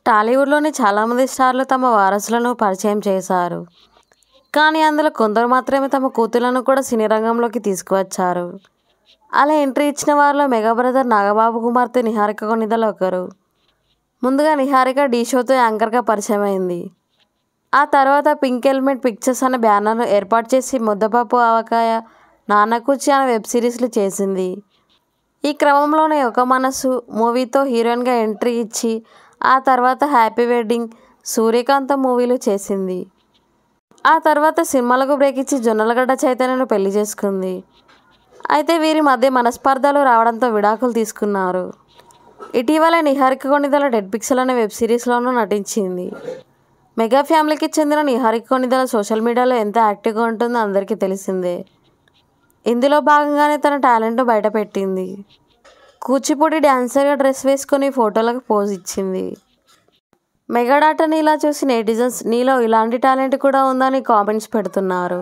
టాలీవుడ్లోని చాలామంది స్టార్లు తమ వారసులను పరిచయం చేశారు. కానీ అందులో కొందరు మాత్రమే తమ కూతుళ్లను కూడా సినీ రంగంలోకి తీసుకువచ్చారు. అలా ఎంట్రీ ఇచ్చిన వారిలో మెగా బ్రదర్ నాగబాబు కుమార్తె నిహారిక కొణిదెల ఒకరు. ముందుగా నిహారిక ఢీ షోతో యాంకర్గా పరిచయమైంది. ఆ తర్వాత పింక్ ఎలిమెంట్ పిక్చర్స్ అనే బ్యానర్ను ఏర్పాటు చేసి ముద్దపప్పు ఆవకాయ, నాన్నకుచి అనే వెబ్ సిరీస్లు చేసింది. ఈ క్రమంలోనే ఒక మనసు మూవీతో హీరోయిన్గా ఎంట్రీ ఇచ్చి ఆ తర్వాత హ్యాపీ వెడ్డింగ్, సూర్యకాంతం మూవీలు చేసింది. ఆ తర్వాత సినిమాలకు బ్రేక్ ఇచ్చి జొన్నలగడ్డ చైతన్యను పెళ్లి చేసుకుంది. అయితే వీరి మధ్య మనస్పర్ధలు రావడంతో విడాకులు తీసుకున్నారు. ఇటీవల నిహారిక కొణిదెల డెడ్ పిక్చర్ అనే వెబ్ సిరీస్లోనూ నటించింది. మెగా ఫ్యామిలీకి చెందిన నిహారిక కొణిదెల సోషల్ మీడియాలో ఎంత యాక్టివ్గా ఉంటుందో అందరికీ తెలిసిందే. ఇందులో భాగంగానే తన టాలెంట్ను బయటపెట్టింది. కూచిపూడి డ్యాన్సర్గా డ్రెస్ వేసుకొని ఫోటోలకు పోజ్ ఇచ్చింది. మెగా డాటర్ని ఇలా చూసి నెటిజన్స్ నీలో ఇలాంటి టాలెంట్ కూడా ఉందని కామెంట్స్ పెడుతున్నారు.